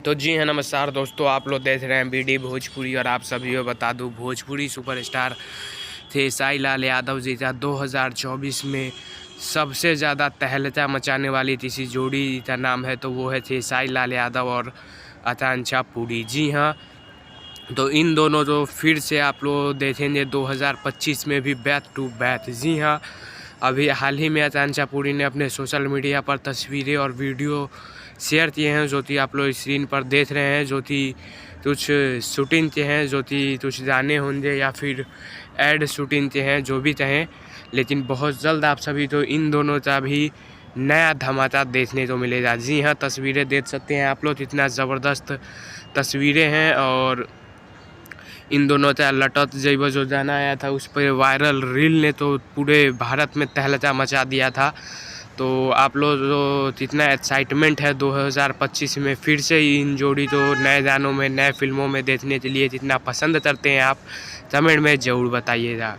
तो जी हाँ, नमस्कार दोस्तों, आप लोग देख रहे हैं बीडी भोजपुरी। और आप सभी को बता दूं, भोजपुरी सुपरस्टार थे साई लाल यादव जी का 2024 में सबसे ज़्यादा तहलका मचाने वाली तीसरी जोड़ी का नाम है, तो वो है थे साई लाल यादव और आकांक्षा पुरी। जी हाँ, तो इन दोनों तो फिर से आप लोग देखेंगे 2025 में भी बैक टू बैक। जी हाँ, अभी हाल ही में आकांक्षा पुरी ने अपने सोशल मीडिया पर तस्वीरें और वीडियो शेयर किए हैं, जो कि आप लोग स्क्रीन पर देख रहे हैं, जो कि कुछ शूटिंग के हैं, जो कि कुछ गाने होंगे या फिर एड शूटिंग के हैं, जो भी कहें। लेकिन बहुत जल्द आप सभी तो इन दोनों का भी नया धमाका देखने को मिलेगा। जी हाँ, तस्वीरें देख सकते हैं आप लोग, इतना ज़बरदस्त तस्वीरें हैं। और इन दोनों का लटत जैब जो गाना आया था, उस पर वायरल रील ने तो पूरे भारत में तहलका मचा दिया था। तो आप लोग जो जितना एक्साइटमेंट है 2025 में फिर से इन जोड़ी तो नए गानों में, नए फिल्मों में देखने के लिए जितना पसंद करते हैं आप, कमेंट में ज़रूर बताइएगा।